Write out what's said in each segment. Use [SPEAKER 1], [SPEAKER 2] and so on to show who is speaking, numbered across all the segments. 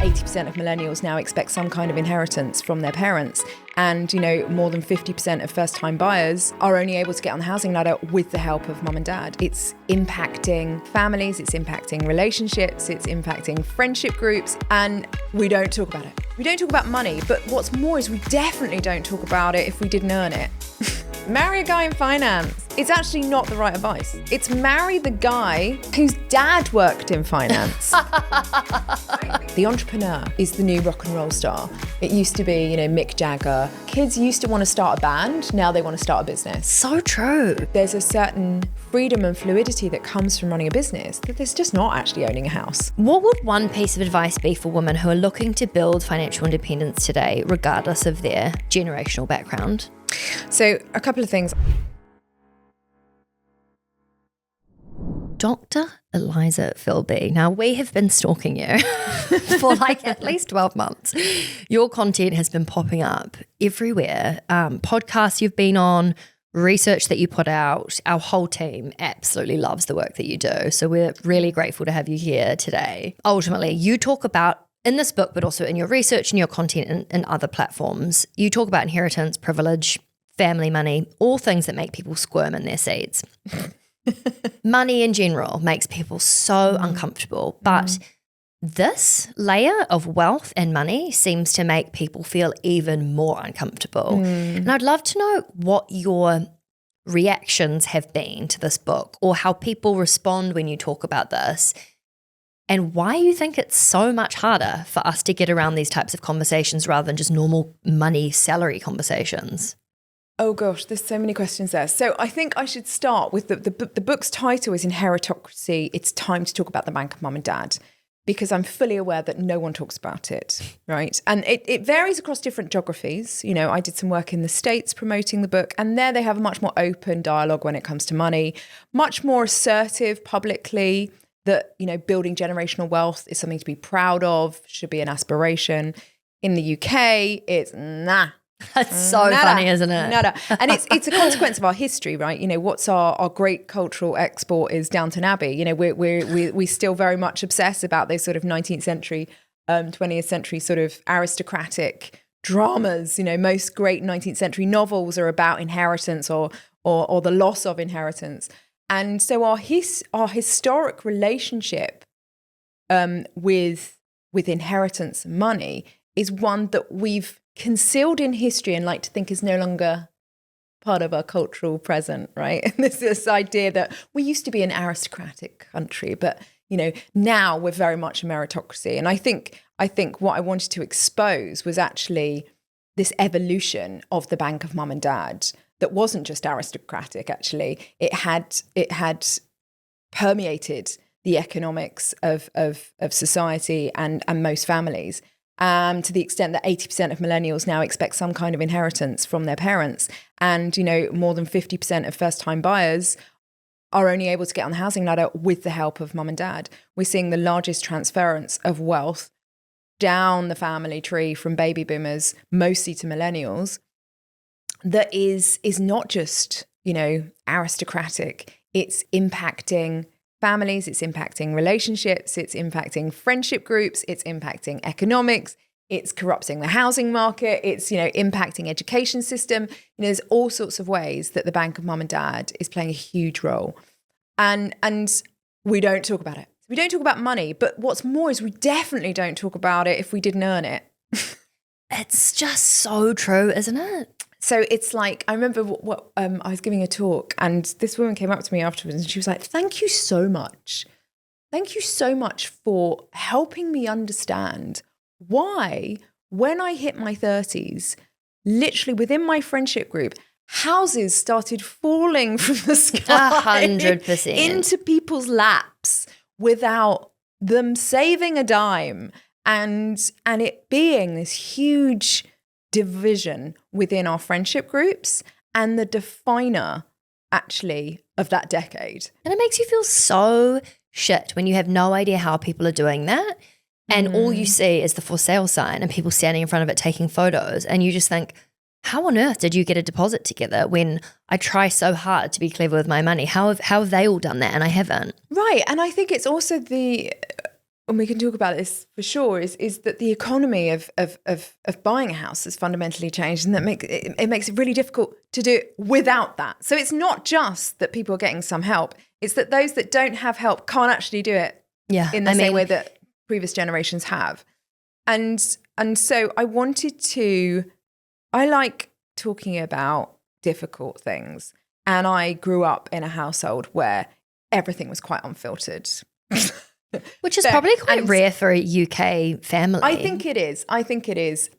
[SPEAKER 1] 80% of millennials now expect some kind of inheritance from their parents. And, more than 50% of first-time buyers are only able to get on the housing ladder with the help of mum and dad. It's impacting families, it's impacting relationships, it's impacting friendship groups, and we don't talk about it. We don't talk about money, but what's more is we definitely don't talk about it if we didn't earn it. Marry a guy in finance. It's actually not the right advice. It's marry the guy whose dad worked in finance. The entrepreneur is the new rock and roll star. It used to be, Mick Jagger. Kids used to want to start a band. Now they want to start a business.
[SPEAKER 2] So true.
[SPEAKER 1] There's a certain freedom and fluidity that comes from running a business that there's just not actually owning a house.
[SPEAKER 2] What would one piece of advice be for women who are looking to build financial independence today, regardless of their generational background?
[SPEAKER 1] So a couple of things.
[SPEAKER 2] Dr Eliza Filby. Now, we have been stalking you for at least 12 months. Your content has been popping up everywhere. Podcasts you've been on, research that you put out. Our whole team absolutely loves the work that you do. So we're really grateful to have you here today. Ultimately, you talk about, in this book, but also in your research and your content and other platforms, you talk about inheritance, privilege, family money, all things that make people squirm in their seats. Money in general makes people so uncomfortable, but this layer of wealth and money seems to make people feel even more uncomfortable. And I'd love to know what your reactions have been to this book, or how people respond when you talk about this, and why you think it's so much harder for us to get around these types of conversations rather than just normal money salary conversations.
[SPEAKER 1] Oh gosh, there's so many questions there. So I think I should start with the book's title is Inheritocracy. It's time to talk about the bank of mum and dad, because I'm fully aware that no one talks about it, right? And it varies across different geographies. I did some work in the States promoting the book, and there they have a much more open dialogue when it comes to money, much more assertive publicly that, building generational wealth is something to be proud of, should be an aspiration. In the UK, it's nah.
[SPEAKER 2] That's so funny, isn't it?
[SPEAKER 1] Nada. And it's a consequence of our history, right? What's our great cultural export is Downton Abbey. We still very much obsess about those sort of 19th century, 20th century sort of aristocratic dramas. Most great 19th century novels are about inheritance or the loss of inheritance. And so our historic relationship with inheritance and money is one that we've concealed in history and like to think is no longer part of our cultural present, right? And there's this idea that we used to be an aristocratic country, but now we're very much a meritocracy. And I think what I wanted to expose was actually this evolution of the bank of mum and dad that wasn't just aristocratic. Actually, it had permeated the economics of society and most families. To the extent that 80% of millennials now expect some kind of inheritance from their parents. And, more than 50% of first-time buyers are only able to get on the housing ladder with the help of mum and dad. We're seeing the largest transference of wealth down the family tree from baby boomers, mostly to millennials, that is not just, aristocratic. It's impacting families, it's impacting relationships, it's impacting friendship groups, it's impacting economics, it's corrupting the housing market, it's, impacting education system. There's all sorts of ways that the bank of mum and dad is playing a huge role. And we don't talk about it. We don't talk about money, but what's more is we definitely don't talk about it if we didn't earn it.
[SPEAKER 2] It's just so true, isn't it?
[SPEAKER 1] So it's like, I remember what I was giving a talk, and this woman came up to me afterwards and she was like, thank you so much. Thank you so much for helping me understand why, when I hit my 30s, literally within my friendship group, houses started falling from the sky
[SPEAKER 2] 100%
[SPEAKER 1] into people's laps without them saving a dime, and it being this huge division within our friendship groups and the definer actually of that decade.
[SPEAKER 2] And it makes you feel so shit when you have no idea how people are doing that, and all you see is the for sale sign and people standing in front of it taking photos, and you just think, how on earth did you get a deposit together when I try so hard to be clever with my money? How have they all done that and I haven't?
[SPEAKER 1] Right. And I think it's also the and we can talk about this for sure, is that the economy of buying a house has fundamentally changed, and that makes it really difficult to do it without that. So it's not just that people are getting some help; it's that those that don't have help can't actually do it in the same way that previous generations have. And so I like talking about difficult things, and I grew up in a household where everything was quite unfiltered.
[SPEAKER 2] Which is probably quite rare for a UK family.
[SPEAKER 1] I think it is.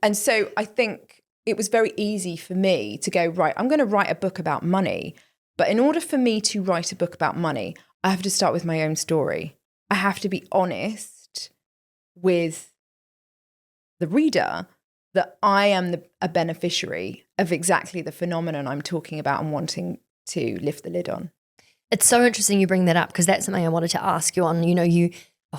[SPEAKER 1] And so I think it was very easy for me to go, right, I'm going to write a book about money. But in order for me to write a book about money, I have to start with my own story. I have to be honest with the reader that I am a beneficiary of exactly the phenomenon I'm talking about and wanting to lift the lid on.
[SPEAKER 2] It's so interesting you bring that up, because that's something I wanted to ask you on. I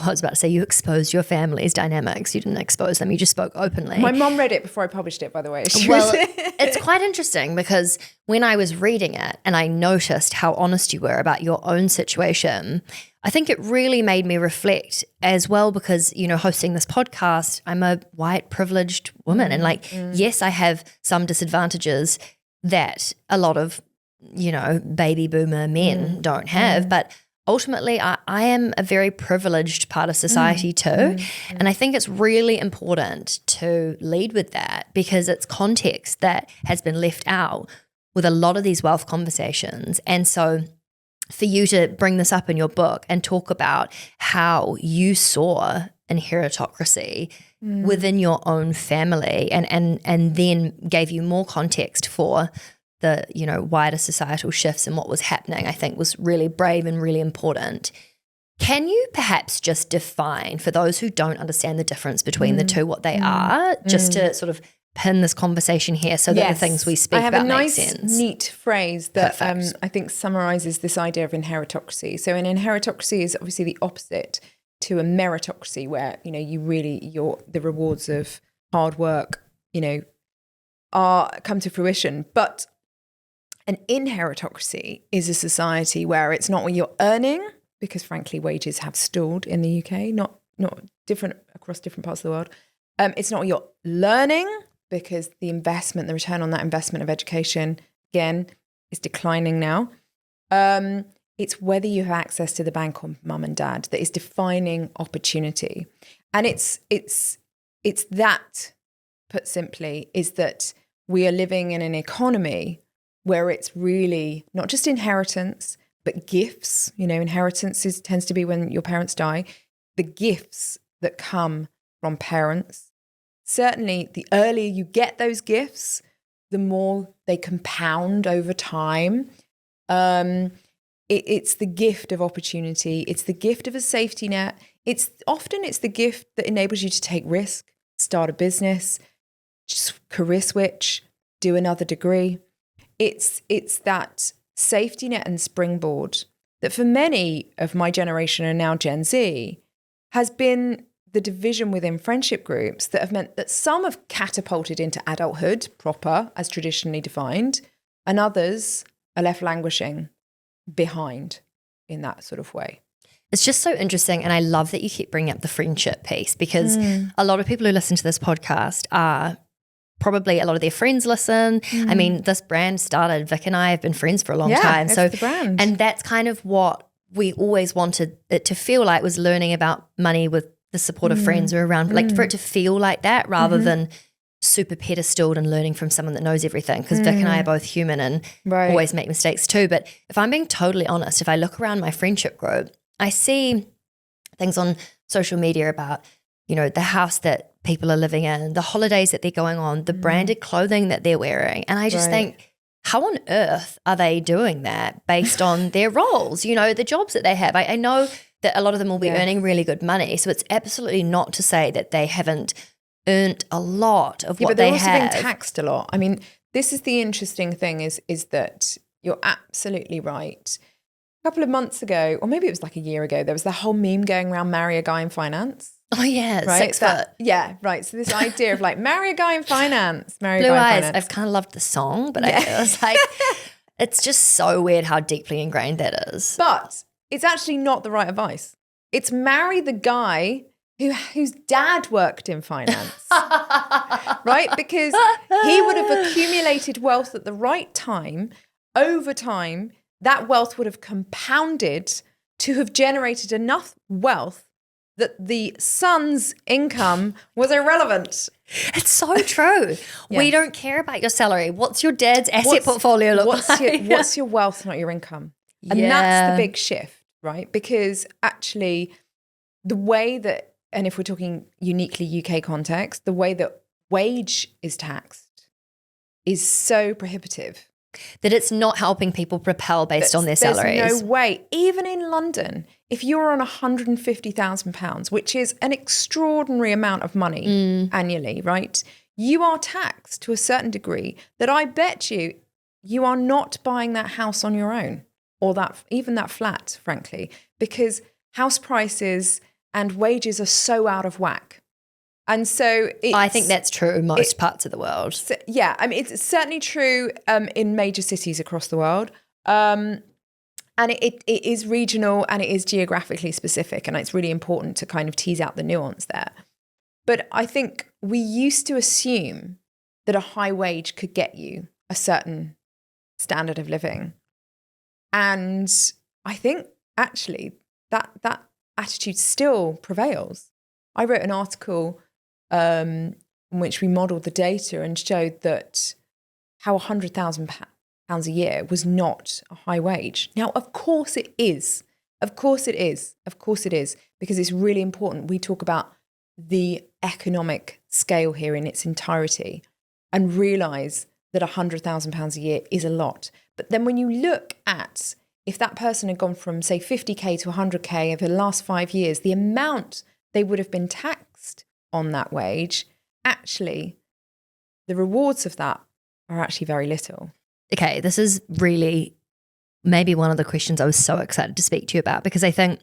[SPEAKER 2] was about to say you exposed your family's dynamics. You didn't expose them. You just spoke openly.
[SPEAKER 1] My mum read it before I published it, by the way.
[SPEAKER 2] It's quite interesting, because when I was reading it and I noticed how honest you were about your own situation, I think it really made me reflect as well, because, hosting this podcast, I'm a white privileged woman. And yes, I have some disadvantages that a lot of baby boomer men don't have, but ultimately I am a very privileged part of society too. And I think it's really important to lead with that, because it's context that has been left out with a lot of these wealth conversations. And so for you to bring this up in your book and talk about how you saw inheritocracy within your own family, and then gave you more context for the wider societal shifts and what was happening, I think was really brave and really important. Can you perhaps just define, for those who don't understand the difference between the two, what they are, just to sort of pin this conversation here so that the things we speak about make sense? I have a nice,
[SPEAKER 1] neat phrase that I think summarizes this idea of inheritocracy. So an inheritocracy is obviously the opposite to a meritocracy, where the rewards of hard work come to fruition. But an inheritocracy is a society where it's not what you're earning, because frankly wages have stalled in the UK, not different across different parts of the world. It's not what you're learning, because the return on that investment of education, again, is declining now. It's whether you have access to the bank or mum and dad that is defining opportunity. And it's that, put simply, is that we are living in an economy where it's really not just inheritance, but gifts. Inheritance tends to be when your parents die. The gifts that come from parents, certainly the earlier you get those gifts, the more they compound over time. It's the gift of opportunity. It's the gift of a safety net. It's the gift that enables you to take risk, start a business, career switch, do another degree. It's that safety net and springboard that for many of my generation and now Gen Z has been the division within friendship groups that have meant that some have catapulted into adulthood proper as traditionally defined, and others are left languishing behind in that sort of way.
[SPEAKER 2] It's just so interesting, and I love that you keep bringing up the friendship piece, because a lot of people who listen to this podcast are probably, a lot of their friends listen. I mean, this brand started, Vic and I have been friends for a long time. So
[SPEAKER 1] the brand.
[SPEAKER 2] And that's kind of what we always wanted it to feel like, was learning about money with the support of friends who are around, like for it to feel like that rather than super pedestaled and learning from someone that knows everything, because Vic and I are both human and always make mistakes too. But if I'm being totally honest, if I look around my friendship group, I see things on social media about, the house that people are living in, the holidays that they're going on, the branded clothing that they're wearing. And I just think, how on earth are they doing that based on their roles, the jobs that they have? I know that a lot of them will be earning really good money. So it's absolutely not to say that they haven't earned a lot of what they have.
[SPEAKER 1] But they're also being taxed a lot. I mean, this is the interesting thing is that you're absolutely right. A couple of months ago, or maybe it was like a year ago, there was the whole meme going around, marry a guy in finance.
[SPEAKER 2] Oh yeah,
[SPEAKER 1] right?
[SPEAKER 2] 6 foot.
[SPEAKER 1] Yeah, right. So this idea of like, marry a guy in finance,
[SPEAKER 2] Blue Eyes. I've kind of loved the song, but I was like, it's just so weird how deeply ingrained that is.
[SPEAKER 1] But it's actually not the right advice. It's marry the guy whose dad worked in finance, right? Because he would have accumulated wealth at the right time. Over time, that wealth would have compounded to have generated enough wealth that the son's income was irrelevant.
[SPEAKER 2] It's so true.
[SPEAKER 1] Yeah.
[SPEAKER 2] We don't care about your salary. What's your dad's asset portfolio look like?
[SPEAKER 1] What's your wealth, not your income? And that's the big shift, right? Because actually the way that, and if we're talking uniquely UK context, the way that wage is taxed is so prohibitive.
[SPEAKER 2] That it's not helping people propel based on their salaries.
[SPEAKER 1] There's no way. Even in London, if you're on £150,000, which is an extraordinary amount of money annually, right? You are taxed to a certain degree that I bet you are not buying that house on your own, or even that flat, frankly, because house prices and wages are so out of whack. And so
[SPEAKER 2] I think that's true in most parts of the world.
[SPEAKER 1] Yeah, I mean, it's certainly true in major cities across the world. And it is regional and it is geographically specific. And it's really important to kind of tease out the nuance there. But I think we used to assume that a high wage could get you a certain standard of living. And I think actually that attitude still prevails. I wrote an article in which we modelled the data and showed that how £100,000 a year was not a high wage. Now, of course it is. Of course it is. Of course it is. Because it's really important. We talk about the economic scale here in its entirety and realise that £100,000 a year is a lot. But then when you look at if that person had gone from, say, 50K to 100K over the last 5 years, the amount they would have been taxed on that wage, actually, the rewards of that are actually very little.
[SPEAKER 2] Okay, this is really maybe one of the questions I was so excited to speak to you about, because I think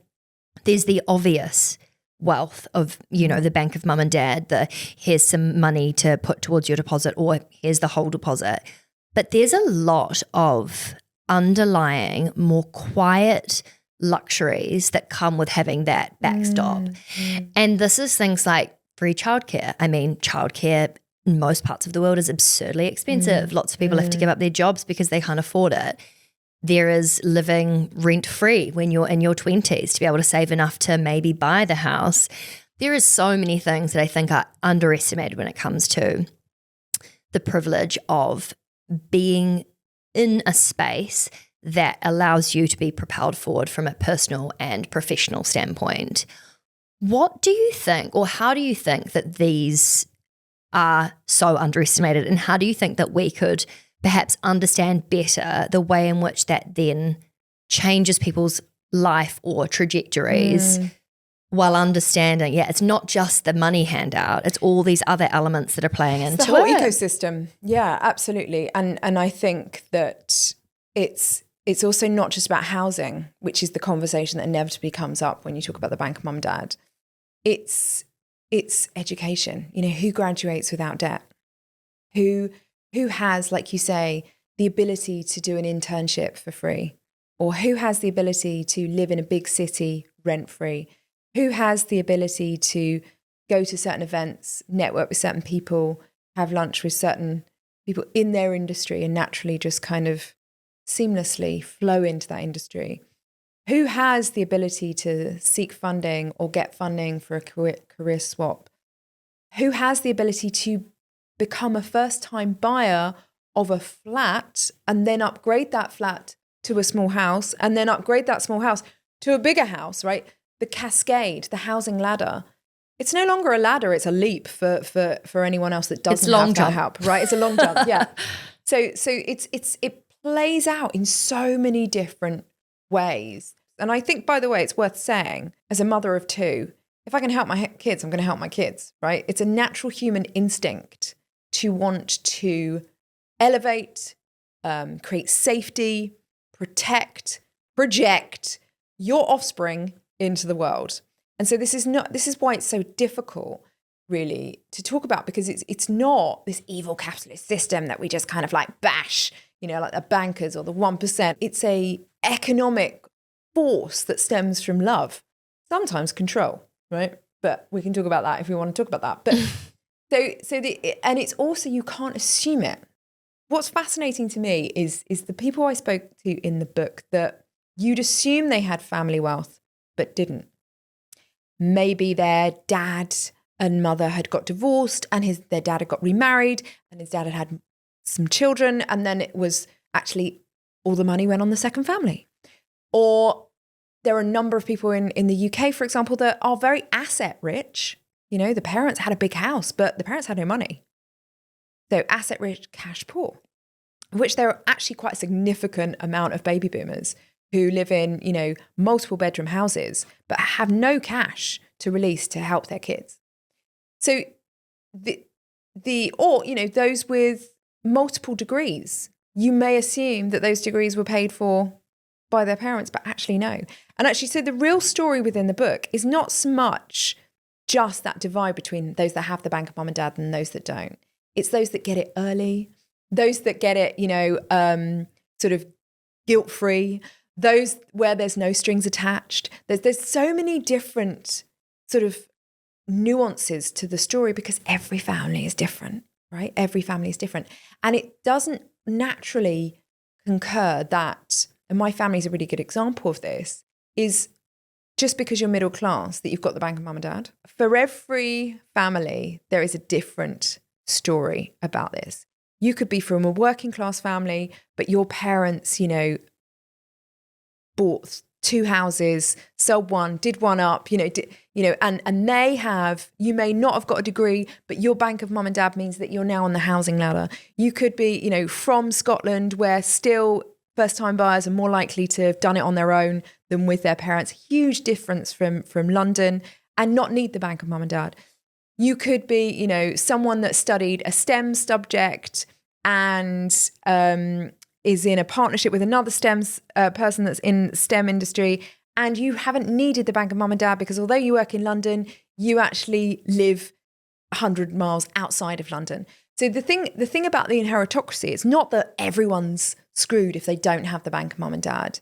[SPEAKER 2] there's the obvious wealth of, you know, the bank of mum and dad, here's some money to put towards your deposit, or here's the whole deposit. But there's a lot of underlying, more quiet luxuries that come with having that backstop. And this is things like free childcare. I mean, childcare in most parts of the world is absurdly expensive. Lots of people have to give up their jobs because they can't afford it. There is living rent-free when you're in your 20s to be able to save enough to maybe buy the house. There is so many things that I think are underestimated when it comes to the privilege of being in a space that allows you to be propelled forward from a personal and professional standpoint. What do you think, or how do you think that these are so underestimated, and how do you think that we could perhaps understand better the way in which that then changes people's life or trajectories while understanding, it's not just the money handout, it's all these other elements that are playing into it.
[SPEAKER 1] The whole ecosystem. Yeah, absolutely. And I think that it's also not just about housing, which is the conversation that inevitably comes up when you talk about the bank of mum and dad. It's education. You know, who graduates without debt? Who has, like you say, the ability to do an internship for free? Or who has the ability to live in a big city rent-free? Who has the ability to go to certain events, network with certain people, have lunch with certain people in their industry and naturally just kind of seamlessly flow into that industry? Who has the ability to seek funding or get funding for a career swap? Who has the ability to become a first-time buyer of a flat and then upgrade that flat to a small house and then upgrade that small house to a bigger house, right? The cascade, the housing ladder. It's no longer a ladder, it's a leap for anyone else that doesn't have that help, right? It's a long jump, yeah. So it plays out in so many different ways. And I think, by the way, it's worth saying, as a mother of two, if I can help my kids, I'm going to help my kids, right? It's a natural human instinct to want to elevate, create safety, protect, project your offspring into the world. And so this is why it's so difficult, really, to talk about, because it's not this evil capitalist system that we just kind of like bash, you know, like the bankers or the 1%. It's a economic force that stems from love, sometimes control, right? but we can talk about that if we want to talk about that. But and it's also, you can't assume it. What's fascinating to me is the people I spoke to in the book that you'd assume they had family wealth, but didn't. Maybe their dad and mother had got divorced and their dad had got remarried and his dad had some children, and then it was actually all the money went on the second family. Or there are a number of people in the UK, for example, that are very asset rich. You know, the parents had a big house, but the parents had no money. So asset rich, cash poor, which there are actually quite a significant amount of baby boomers who live in, you know, multiple bedroom houses, but have no cash to release to help their kids. So or, you know, those with multiple degrees, you may assume that those degrees were paid for by their parents, but actually no. And actually, so the real story within the book is not so much just that divide between those that have the bank of mum and dad and those that don't. It's those that get it early, those that get it, you know, sort of guilt-free, those where there's no strings attached. There's so many different sort of nuances to the story because every family is different, right? Every family is different. And it doesn't naturally concur that, and my family is a really good example of this, is just because you're middle class that you've got the bank of mum and dad. For every family, there is a different story about this. You could be from a working class family, but your parents, you know, bought 2 houses, sold one, did one up, and they have, you may not have got a degree, but your bank of mum and dad means that you're now on the housing ladder. You could be, you know, from Scotland, where still first-time buyers are more likely to have done it on their own than with their parents. Huge difference from London, and not need the bank of mum and dad. You could be, you know, someone that studied a STEM subject and is in a partnership with another STEM person that's in STEM industry, and you haven't needed the bank of mum and dad because although you work in London, you actually live 100 miles outside of London. So the thing about the inheritocracy, it's not that everyone's screwed if they don't have the bank of mum and dad,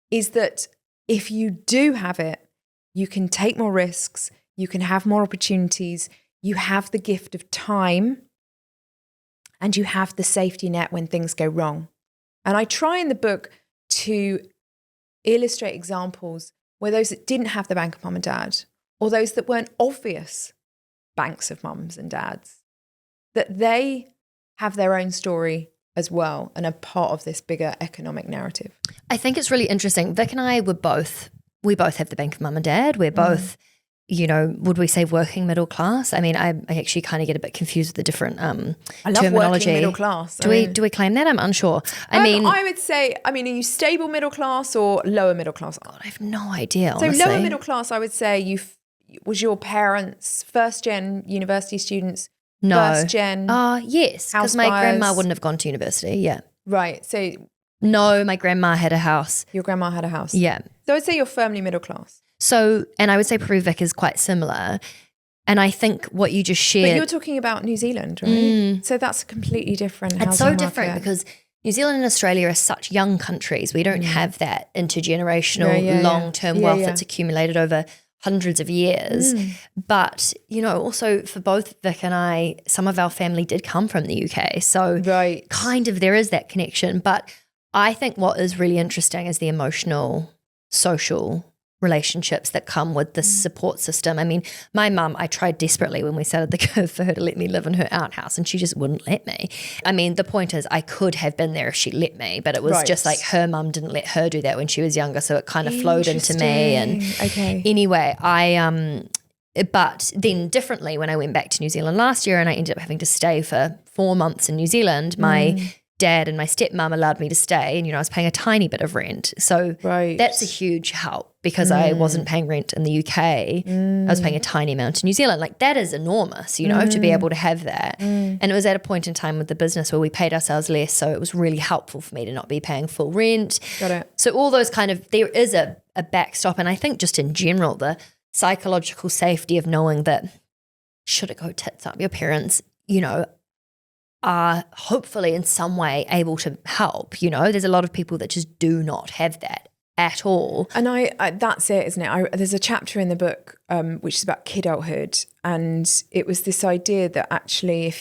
[SPEAKER 1] is that if you do have it, you can take more risks, you can have more opportunities, you have the gift of time, and you have the safety net when things go wrong. And I try in the book to illustrate examples where those that didn't have the bank of mum and dad, or those that weren't obvious banks of mums and dads, that they have their own story as well and are part of this bigger economic narrative.
[SPEAKER 2] I think it's really interesting. Vic and I we both have the bank of mum and dad. We're both, you know, would we say working middle class? I mean, I actually kind of get a bit confused with the different
[SPEAKER 1] I love
[SPEAKER 2] terminology.
[SPEAKER 1] working middle class.
[SPEAKER 2] Do we claim that? I'm unsure.
[SPEAKER 1] I would say, are you stable middle class or lower middle class?
[SPEAKER 2] God, I have no idea,
[SPEAKER 1] So
[SPEAKER 2] honestly.
[SPEAKER 1] lower middle class, I would say was your parents first gen university students?
[SPEAKER 2] No.
[SPEAKER 1] First gen.
[SPEAKER 2] Yes, because my grandma wouldn't have gone to university. Yeah.
[SPEAKER 1] Right. So
[SPEAKER 2] no, my grandma had a house.
[SPEAKER 1] Your grandma had a house.
[SPEAKER 2] Yeah.
[SPEAKER 1] So I'd say you're firmly middle class.
[SPEAKER 2] So, and I would say probably Vic is quite similar. And I think what you just shared.
[SPEAKER 1] But you're talking about New Zealand, right? So that's a completely different housing
[SPEAKER 2] It's so
[SPEAKER 1] market.
[SPEAKER 2] different because New Zealand and Australia are such young countries. We don't have that intergenerational long-term wealth that's accumulated over hundreds of years. But, you know, also for both Vic and I, some of our family did come from the UK. So kind of there is that connection. But I think what is really interesting is the emotional, social relationships that come with this support system. I mean, my mum, I tried desperately when we started the curve for her to let me live in her outhouse and she just wouldn't let me. I mean, the point is I could have been there if she let me, but it was just like her mum didn't let her do that when she was younger, so it kind of flowed into me. And anyway, but then differently when I went back to New Zealand last year and I ended up having to stay for 4 months in New Zealand, my dad and my stepmom allowed me to stay, and, you know, I was paying a tiny bit of rent. So that's a huge help because I wasn't paying rent in the UK. I was paying a tiny amount in New Zealand. Like that is enormous, you know, to be able to have that. And it was at a point in time with the business where we paid ourselves less. So it was really helpful for me to not be paying full rent.
[SPEAKER 1] Got it.
[SPEAKER 2] So all those kind of, there is a backstop. And I think just in general, the psychological safety of knowing that should it go tits up, your parents, you know, are hopefully in some way able to help. You know, there's a lot of people that just do not have that at all.
[SPEAKER 1] And I that's it, isn't it? There's a chapter in the book which is about kidulthood, and it was this idea that actually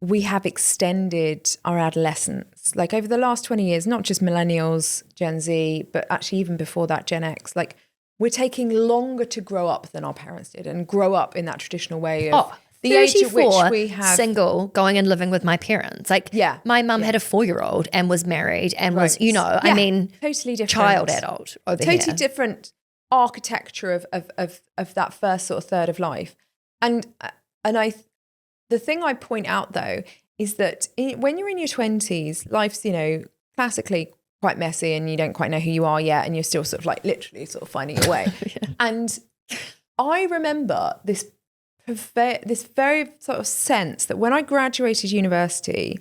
[SPEAKER 1] we have extended our adolescence, like over the last 20 years, not just millennials, Gen Z, but actually even before that, Gen X, like we're taking longer to grow up than our parents did and grow up in that traditional way of the age at which we have
[SPEAKER 2] single, going and living with my parents. Like my mum had a 4-year-old and was married and was, I mean,
[SPEAKER 1] totally different
[SPEAKER 2] child adult over here.
[SPEAKER 1] Totally different architecture of that first sort of third of life. And the thing I point out though is that when you're in your 20s, life's, classically quite messy and you don't quite know who you are yet, and you're still sort of like literally sort of finding your way. And I remember this very sort of sense that when I graduated university,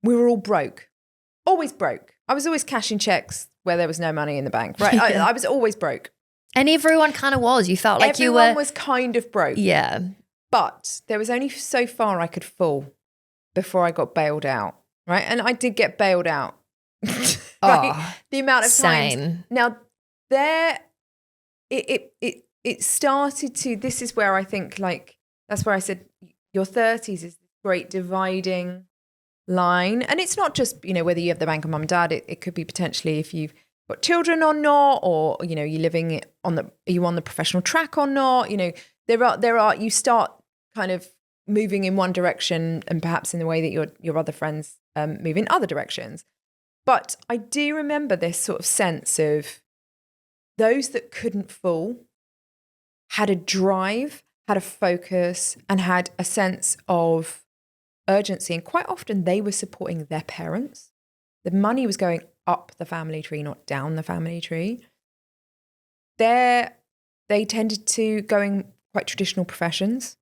[SPEAKER 1] we were all broke, always broke. I was always cashing checks where there was no money in the bank, right? I was always broke.
[SPEAKER 2] And everyone kind of was. You felt like
[SPEAKER 1] everyone was kind of broke.
[SPEAKER 2] Yeah.
[SPEAKER 1] But there was only so far I could fall before I got bailed out, right? And I did get bailed out. Right? The amount of times. Now, it started to, this is where I think, like, that's where I said your 30s is this great dividing line. And it's not just, whether you have the bank of mum and dad, it could be potentially if you've got children or not, or, you're living are you on the professional track or not? You start kind of moving in one direction and perhaps in the way that your other friends move in other directions. But I do remember this sort of sense of those that couldn't fall had a drive, had a focus, and had a sense of urgency. And quite often they were supporting their parents. The money was going up the family tree, not down the family tree. They tended to go in quite traditional professions.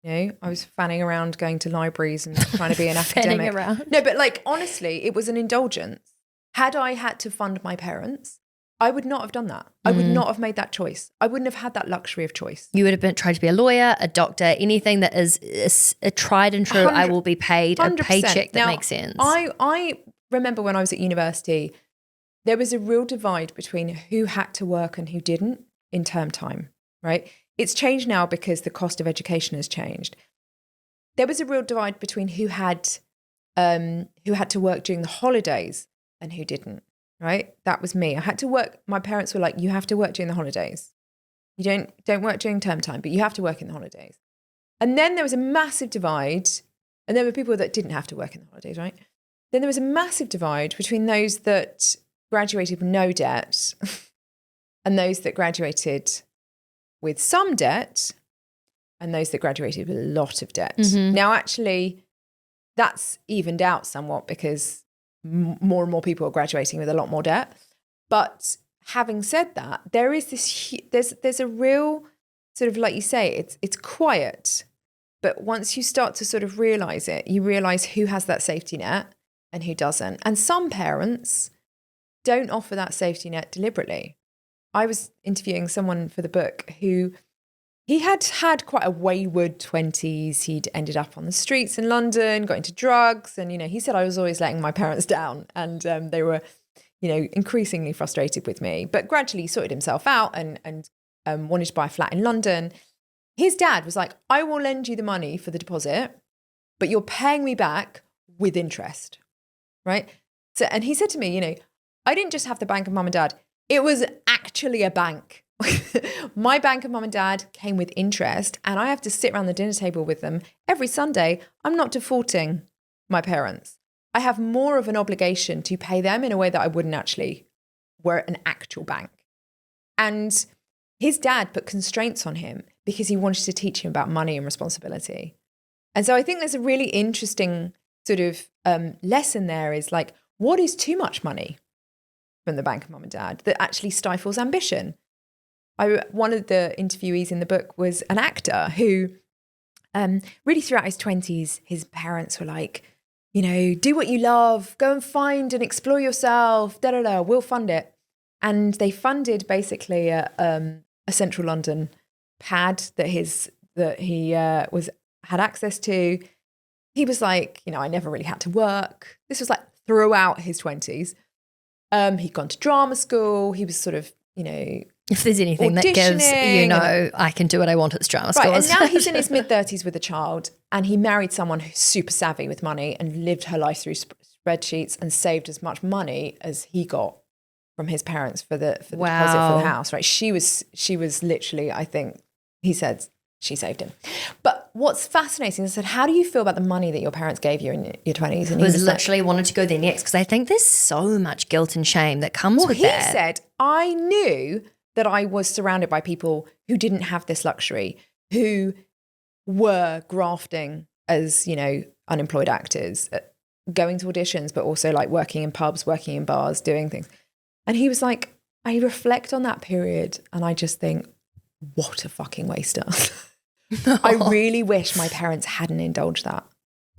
[SPEAKER 1] I was fanning around going to libraries and trying to be an academic.
[SPEAKER 2] Around.
[SPEAKER 1] No, but like, honestly, it was an indulgence. Had I had to fund my parents, I would not have done that. I would not have made that choice. I wouldn't have had that luxury of choice.
[SPEAKER 2] You would have tried to be a lawyer, a doctor, anything that is a tried and true, I will be paid, 100%. A paycheck that makes sense.
[SPEAKER 1] I remember when I was at university, there was a real divide between who had to work and who didn't in term time, right? It's changed now because the cost of education has changed. There was a real divide between who had to work during the holidays and who didn't, right? That was me. I had to work. My parents were like, you have to work during the holidays. You don't work during term time, but you have to work in the holidays. And then there was a massive divide, and there were people that didn't have to work in the holidays, right? Then there was a massive divide between those that graduated with no debt and those that graduated with some debt and those that graduated with a lot of debt. Mm-hmm. Now, actually, that's evened out somewhat because more and more people are graduating with a lot more debt. But having said that, there is there's a real sort of, like you say, it's quiet. But once you start to sort of realize it, you realize who has that safety net and who doesn't. And some parents don't offer that safety net deliberately. I was interviewing someone for the book who he had quite a wayward 20s. He'd ended up on the streets in London, got into drugs. And, he said, I was always letting my parents down. And they were, increasingly frustrated with me. But gradually sorted himself out and wanted to buy a flat in London. His dad was like, I will lend you the money for the deposit, but you're paying me back with interest, right? So, and he said to me, I didn't just have the bank of mum and dad. It was actually a bank. My bank of mum and dad came with interest, and I have to sit around the dinner table with them every Sunday. I'm not defaulting my parents. I have more of an obligation to pay them in a way that I wouldn't actually were an actual bank. And his dad put constraints on him because he wanted to teach him about money and responsibility. And so I think there's a really interesting sort of lesson there is like, what is too much money from the bank of mum and dad that actually stifles ambition? One of the interviewees in the book was an actor who really throughout his 20s, his parents were like, do what you love, go and find and explore yourself, we'll fund it. And they funded basically a central London pad that he had access to. He was like, I never really had to work. This was like throughout his 20s. He'd gone to drama school. He was sort of, you know,
[SPEAKER 2] if there's anything that gives, you know, I can do what I want at drama school.
[SPEAKER 1] Right, and now he's in his mid-30s with a child, and he married someone who's super savvy with money and lived her life through spreadsheets and saved as much money as he got from his parents for the deposit for the house, right? She was literally, I think, he said she saved him. But what's fascinating is, I said, how do you feel about the money that your parents gave you in your 20s? And
[SPEAKER 2] he was literally wanted to go there next, because I think there's so much guilt and shame that comes with that.
[SPEAKER 1] He said, I knew that I was surrounded by people who didn't have this luxury, who were grafting as, you know, unemployed actors, going to auditions, but also like working in pubs, working in bars, doing things. And he was like, I reflect on that period and I just think, what a fucking waster. I really wish my parents hadn't indulged that.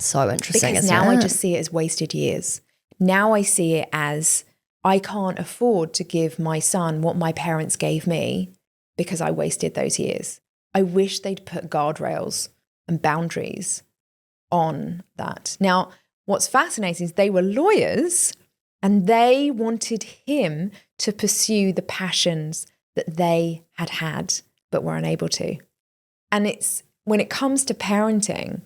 [SPEAKER 2] So interesting.
[SPEAKER 1] Because now I just see it as wasted years. Now I see it as, I can't afford to give my son what my parents gave me because I wasted those years. I wish they'd put guardrails and boundaries on that. Now, what's fascinating is they were lawyers and they wanted him to pursue the passions that they had but were unable to. And it's, when it comes to parenting,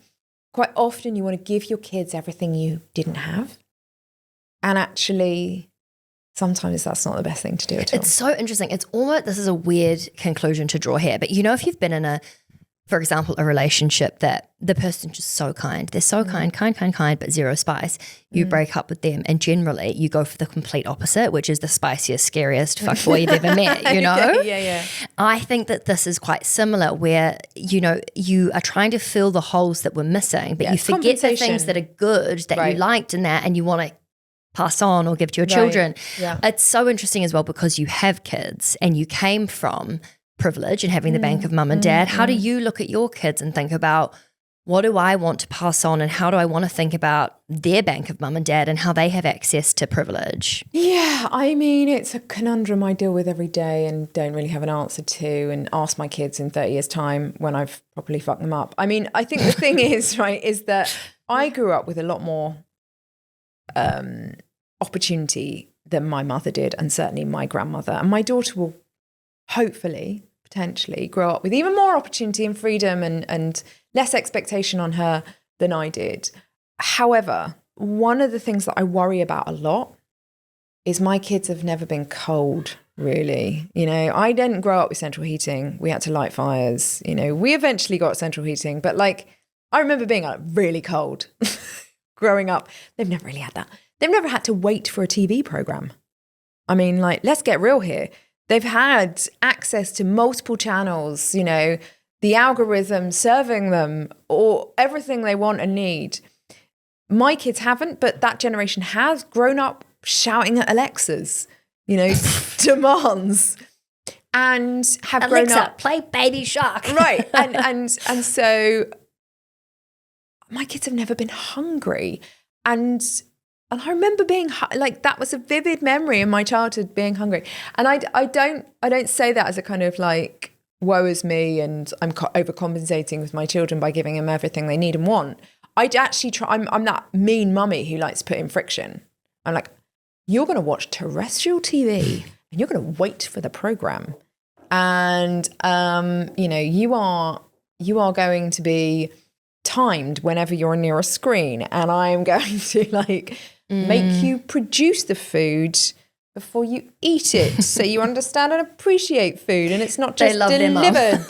[SPEAKER 1] quite often you want to give your kids everything you didn't have. And actually, sometimes that's not the best thing to do at all.
[SPEAKER 2] It's so interesting. It's almost, this is a weird conclusion to draw here, but you know, if you've been in a, for example, a relationship that the person's just so kind, they're so kind, but zero spice, you break up with them and generally you go for the complete opposite, which is the spiciest, scariest fuckboy you've ever met, you know?
[SPEAKER 1] Yeah.
[SPEAKER 2] I think that this is quite similar where, you know, you are trying to fill the holes that were missing, but you forget the things that are good that you liked in that and you want to pass on or give to your children.
[SPEAKER 1] Yeah.
[SPEAKER 2] It's so interesting as well because you have kids and you came from privilege and having the bank of mum and dad. How do you look at your kids and think about, what do I want to pass on and how do I want to think about their bank of mum and dad and how they have access to privilege?
[SPEAKER 1] Yeah, I mean, it's a conundrum I deal with every day and don't really have an answer to, and ask my kids in 30 years' time when I've properly fucked them up. I mean, I think the thing is, right, is that I grew up with a lot more opportunity than my mother did, and certainly my grandmother. And my daughter will hopefully, potentially, grow up with even more opportunity and freedom and less expectation on her than I did. However, one of the things that I worry about a lot is my kids have never been cold, really. You know, I didn't grow up with central heating. We had to light fires. You know, we eventually got central heating, but like, I remember being really cold growing up. They've never really had that. They've never had to wait for a TV program. I mean, like, let's get real here. They've had access to multiple channels, you know, the algorithm serving them or everything they want and need. My kids haven't, but that generation has grown up shouting at Alexas, you know, demands, and have
[SPEAKER 2] Alexa,
[SPEAKER 1] grown up.
[SPEAKER 2] Play Baby Shark.
[SPEAKER 1] Right. And so my kids have never been hungry. And I remember being like, that was a vivid memory in my childhood, being hungry. And I don't say that as a kind of like, woe is me and I'm overcompensating with my children by giving them everything they need and want. I'd actually try. I'm that mean mummy who likes to put in friction. I'm like, you're going to watch terrestrial TV and you're going to wait for the program. And, you know, you are going to be timed whenever you're near a screen. And I am going to like make you produce the food before you eat it, so you understand and appreciate food, and it's not just delivered,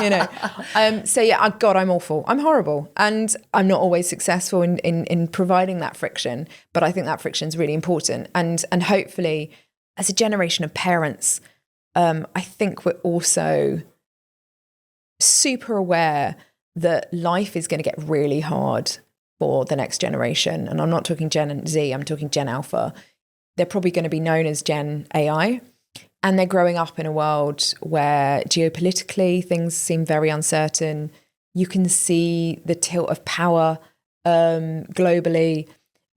[SPEAKER 1] you know. So yeah, God, I'm awful. I'm horrible, and I'm not always successful in providing that friction. But I think that friction is really important, and hopefully, as a generation of parents, I think we're also super aware that life is going to get really hard for the next generation. And I'm not talking Gen Z, I'm talking Gen Alpha. They're probably going to be known as Gen AI. And they're growing up in a world where geopolitically things seem very uncertain. You can see the tilt of power globally.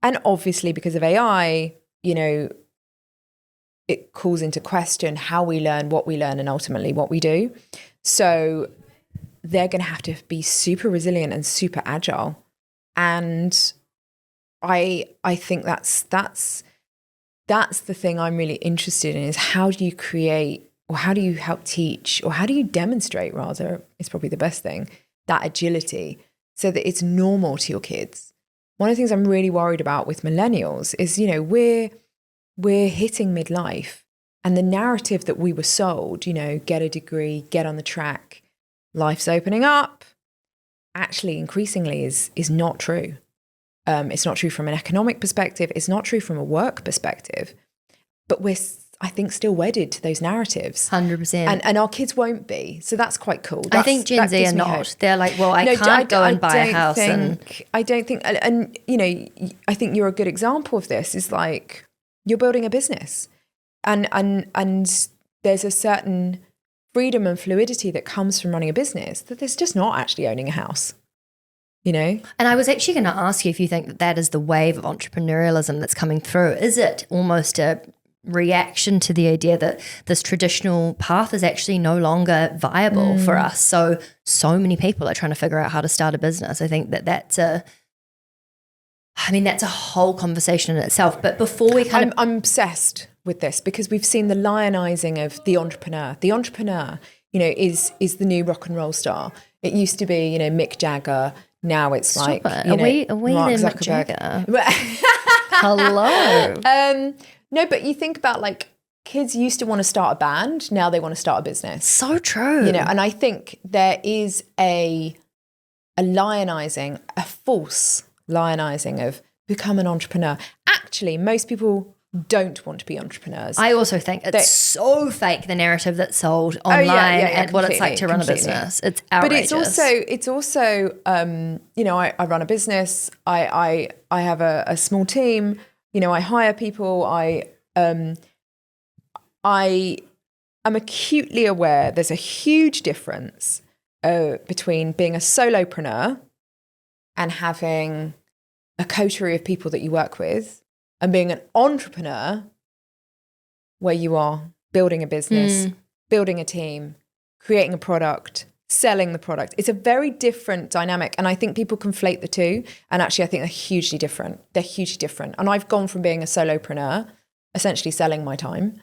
[SPEAKER 1] And obviously because of AI, you know, it calls into question how we learn, what we learn, and ultimately what we do. So they're going to have to be super resilient and super agile. And I think that's that's the thing I'm really interested in, is how do you create, or how do you help teach, or how do you demonstrate, rather, is probably the best thing, that agility so that it's normal to your kids. One of the things I'm really worried about with millennials is, you know, we're hitting midlife, and the narrative that we were sold, you know, get a degree, get on the track, life's opening up, actually increasingly is not true. It's not true from an economic perspective. It's not true from a work perspective. But we're, I think, still wedded to those narratives.
[SPEAKER 2] 100%.
[SPEAKER 1] And our kids won't be. So that's quite cool.
[SPEAKER 2] I think Gen Z are not. Hope. They're like, well, I can't go and buy a house.
[SPEAKER 1] I don't think, and you know, I think you're a good example of this, is like, you're building a business. And there's a certain freedom and fluidity that comes from running a business that there's just not actually owning a house. You know?
[SPEAKER 2] And I was actually going to ask you if you think that that is the wave of entrepreneurialism that's coming through. Is it almost a reaction to the idea that this traditional path is actually no longer viable for us? So many people are trying to figure out how to start a business. I think that's a whole conversation in itself. But before we
[SPEAKER 1] I'm obsessed with this, because we've seen the lionizing of the entrepreneur. The entrepreneur, you know, is the new rock and roll star. It used to be, you know, Mick Jagger. Now it's
[SPEAKER 2] Stop
[SPEAKER 1] like,
[SPEAKER 2] it.
[SPEAKER 1] you know,
[SPEAKER 2] are we
[SPEAKER 1] Mark
[SPEAKER 2] in Mick
[SPEAKER 1] Zuckerberg.
[SPEAKER 2] Jagger? Hello.
[SPEAKER 1] No, but you think about, like, kids used to want to start a band. Now they want to start a business.
[SPEAKER 2] So true.
[SPEAKER 1] You know, and I think there is a lionizing, a false lionizing of become an entrepreneur. Actually, most people don't want to be entrepreneurs.
[SPEAKER 2] I also think it's so fake, the narrative that's sold online and what it's like to run a business. It's outrageous.
[SPEAKER 1] But it's also you know, I run a business. I have a small team. You know, I hire people. I am acutely aware there's a huge difference between being a solopreneur and having a coterie of people that you work with, and being an entrepreneur where you are building a business, building a team, creating a product, selling the product. It's a very different dynamic. And I think people conflate the two. And actually, I think they're hugely different. They're hugely different. And I've gone from being a solopreneur, essentially selling my time,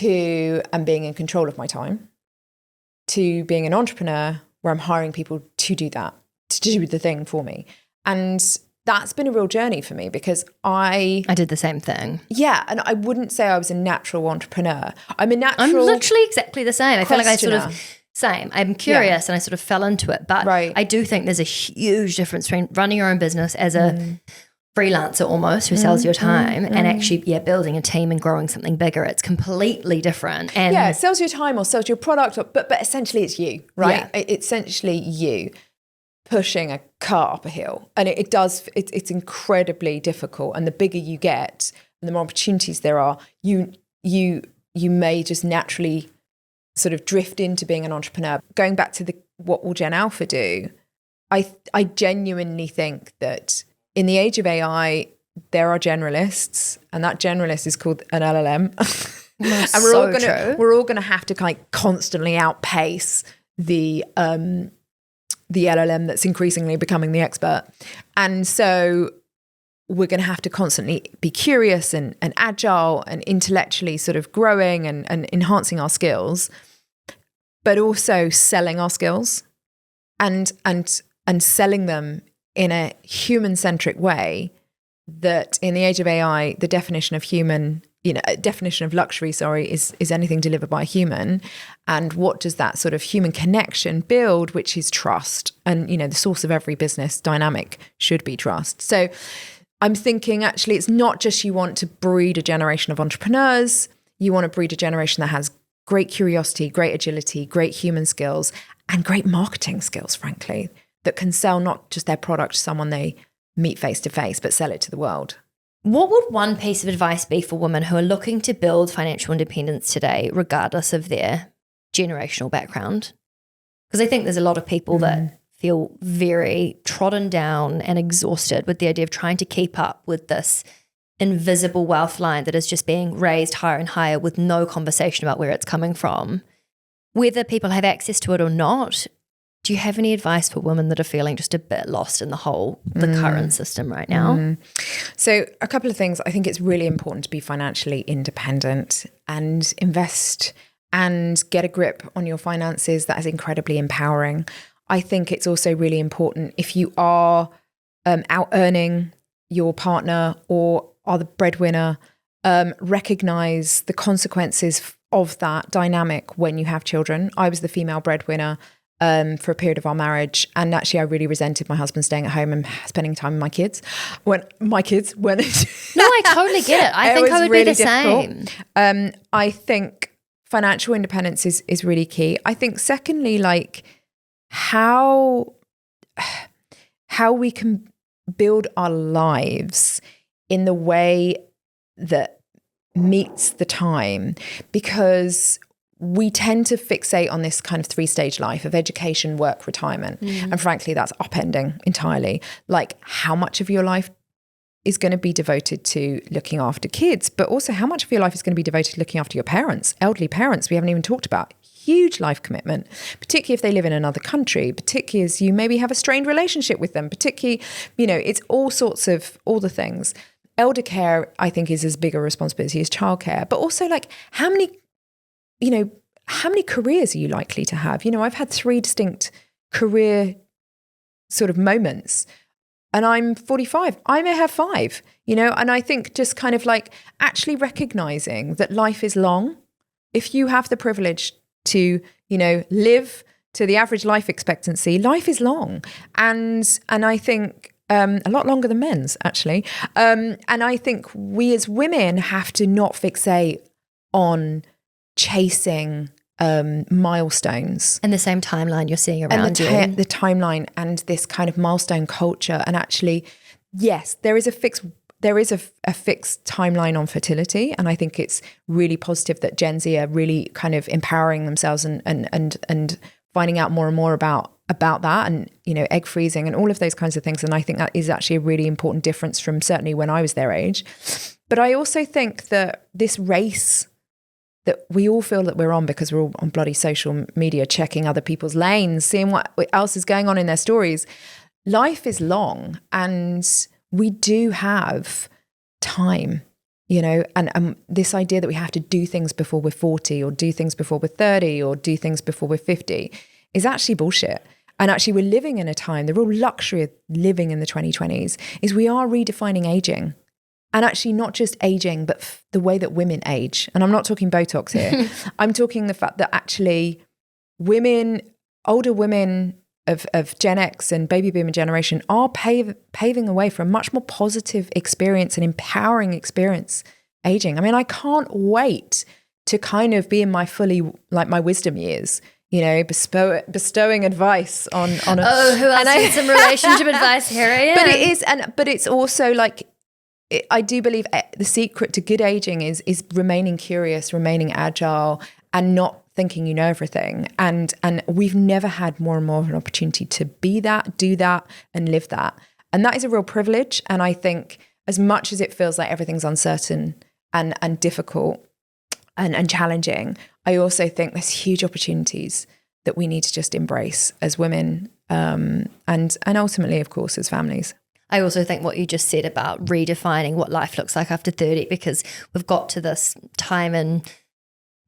[SPEAKER 1] and being in control of my time, to being an entrepreneur where I'm hiring people to do that, to do the thing for me. And that's been a real journey for me, because I
[SPEAKER 2] did the same thing.
[SPEAKER 1] Yeah, and I wouldn't say I was a natural entrepreneur. I'm
[SPEAKER 2] literally exactly the same. I feel like I sort of same. I'm curious and I sort of fell into it. But I do think there's a huge difference between running your own business as a freelancer almost who sells your time and actually building a team and growing something bigger. It's completely different. And
[SPEAKER 1] it sells your time or sells your product, but essentially it's you, right? Yeah. It's essentially you pushing a car up a hill, and it's incredibly difficult. And the bigger you get and the more opportunities there are, you may just naturally sort of drift into being an entrepreneur. Going back to what will Gen Alpha do, I genuinely think that in the age of AI there are generalists, and that generalist is called an LLM. And we're all gonna have to kind of constantly outpace the LLM that's increasingly becoming the expert. And so we're going to have to constantly be curious and agile and intellectually sort of growing and enhancing our skills, but also selling our skills and selling them in a human-centric way that in the age of AI, the definition of human, definition of luxury, is anything delivered by a human. And what does that sort of human connection build, which is trust. And, the source of every business dynamic should be trust. So I'm thinking actually it's not just you want to breed a generation of entrepreneurs, you want to breed a generation that has great curiosity, great agility, great human skills, and great marketing skills, frankly, that can sell not just their product to someone they meet face to face, but sell it to the world.
[SPEAKER 2] What would one piece of advice be for women who are looking to build financial independence today, regardless of their generational background? Because I think there's a lot of people that feel very trodden down and exhausted with the idea of trying to keep up with this invisible wealth line that is just being raised higher and higher with no conversation about where it's coming from. Whether people have access to it or not, Do you have any advice for women that are feeling just a bit lost in the current system right now?
[SPEAKER 1] So a couple of things. I think it's really important to be financially independent and invest and get a grip on your finances. That is incredibly empowering. I think it's also really important if you are out earning your partner or are the breadwinner, recognize the consequences of that dynamic when you have children. I was the female breadwinner for a period of our marriage, and actually I really resented my husband staying at home and spending time with my kids when No,
[SPEAKER 2] I totally get it. I think I would really be the same.
[SPEAKER 1] I think financial independence is really key. I think secondly, like how we can build our lives in the way that meets the time, because we tend to fixate on this kind of 3-stage life of education, work, retirement. And frankly, that's upending entirely. Like how much of your life is going to be devoted to looking after kids, but also how much of your life is going to be devoted to looking after your parents, elderly parents we haven't even talked about. Huge life commitment, particularly if they live in another country, particularly as you maybe have a strained relationship with them, particularly, it's all the things. Elder care, I think, is as big a responsibility as childcare, but also like how many careers are you likely to have? I've had 3 distinct career sort of moments, and I'm 45. I may have 5, and I think just kind of like actually recognizing that life is long. If you have the privilege to, live to the average life expectancy, life is long. And I think a lot longer than men's, actually. And I think we as women have to not fixate on chasing milestones.
[SPEAKER 2] And the same timeline you're seeing around you.
[SPEAKER 1] The timeline and this kind of milestone culture. And actually, yes, there is a fixed timeline on fertility. And I think it's really positive that Gen Z are really kind of empowering themselves and finding out more and more about that, and, egg freezing and all of those kinds of things. And I think that is actually a really important difference from certainly when I was their age. But I also think that this race that we all feel that we're on, because we're all on bloody social media, checking other people's lanes, seeing what else is going on in their stories. Life is long, and we do have time, and this idea that we have to do things before we're 40 or do things before we're 30 or do things before we're 50 is actually bullshit. And actually we're living in a time, the real luxury of living in the 2020s is we are redefining aging. And actually not just aging, but the way that women age. And I'm not talking Botox here. I'm talking the fact that actually older women of Gen X and baby boomer generation are paving the way for a much more positive experience and empowering experience aging. I mean, I can't wait to kind of be in my my wisdom years, bestowing advice on
[SPEAKER 2] who else needs some relationship advice here?
[SPEAKER 1] But it's also like, I do believe the secret to good aging is remaining curious, remaining agile, and not thinking you know everything. And we've never had more and more of an opportunity to be that, do that, and live that. And that is a real privilege. And I think as much as it feels like everything's uncertain and difficult and challenging, I also think there's huge opportunities that we need to just embrace as women, and ultimately, of course, as families.
[SPEAKER 2] I also think what you just said about redefining what life looks like after 30, because we've got to this time in,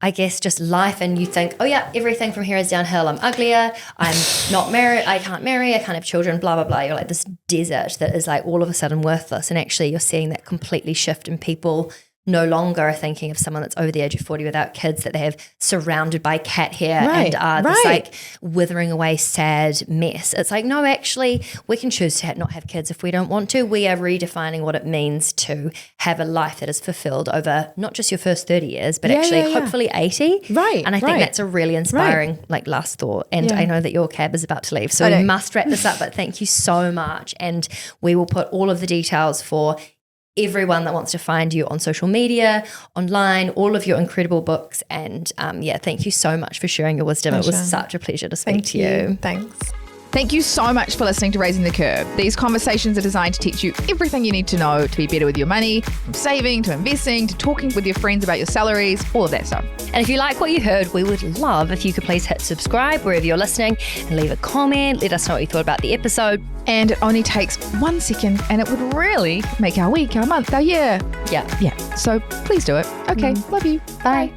[SPEAKER 2] I guess, just life, and you think, oh yeah, everything from here is downhill. I'm uglier, I'm not married, I can't marry, I can't have children, blah, blah, blah. You're like this desert that is like all of a sudden worthless. And actually you're seeing that completely shift, and people no longer are thinking of someone that's over the age of 40 without kids, that they have surrounded by cat hair and are this like withering away sad mess. It's like, no, actually we can choose to not have kids if we don't want to. We are redefining what it means to have a life that is fulfilled over not just your first 30 years, but hopefully 80.
[SPEAKER 1] Right.
[SPEAKER 2] And I think that's a really inspiring like last thought. And I know that your cab is about to leave, so we must wrap this up, but thank you so much. And we will put all of the details for everyone that wants to find you on social media, online, all of your incredible books. And thank you so much for sharing your wisdom. Pleasure. It was such a pleasure to speak to you.
[SPEAKER 1] Thanks.
[SPEAKER 3] Thank you so much for listening to Raising the Curve. These conversations are designed to teach you everything you need to know to be better with your money, from saving to investing to talking with your friends about your salaries, all of that stuff.
[SPEAKER 2] And if you like what you heard, we would love if you could please hit subscribe wherever you're listening and leave a comment. Let us know what you thought about the episode.
[SPEAKER 3] And it only takes 1 second and it would really make our week, our month, our year.
[SPEAKER 2] Yeah.
[SPEAKER 3] So please do it. Okay. Love you. Bye.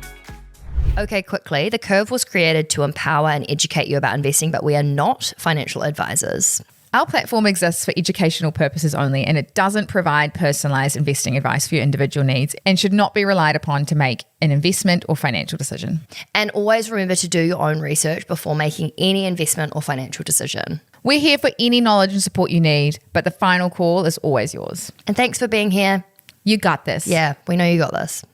[SPEAKER 2] Okay, quickly. The Curve was created to empower and educate you about investing, but we are not financial advisors.
[SPEAKER 3] Our platform exists for educational purposes only, and it doesn't provide personalized investing advice for your individual needs and should not be relied upon to make an investment or financial decision.
[SPEAKER 2] And always remember to do your own research before making any investment or financial decision.
[SPEAKER 3] We're here for any knowledge and support you need, but the final call is always yours.
[SPEAKER 2] And thanks for being here.
[SPEAKER 3] You got this.
[SPEAKER 2] Yeah, we know you got this.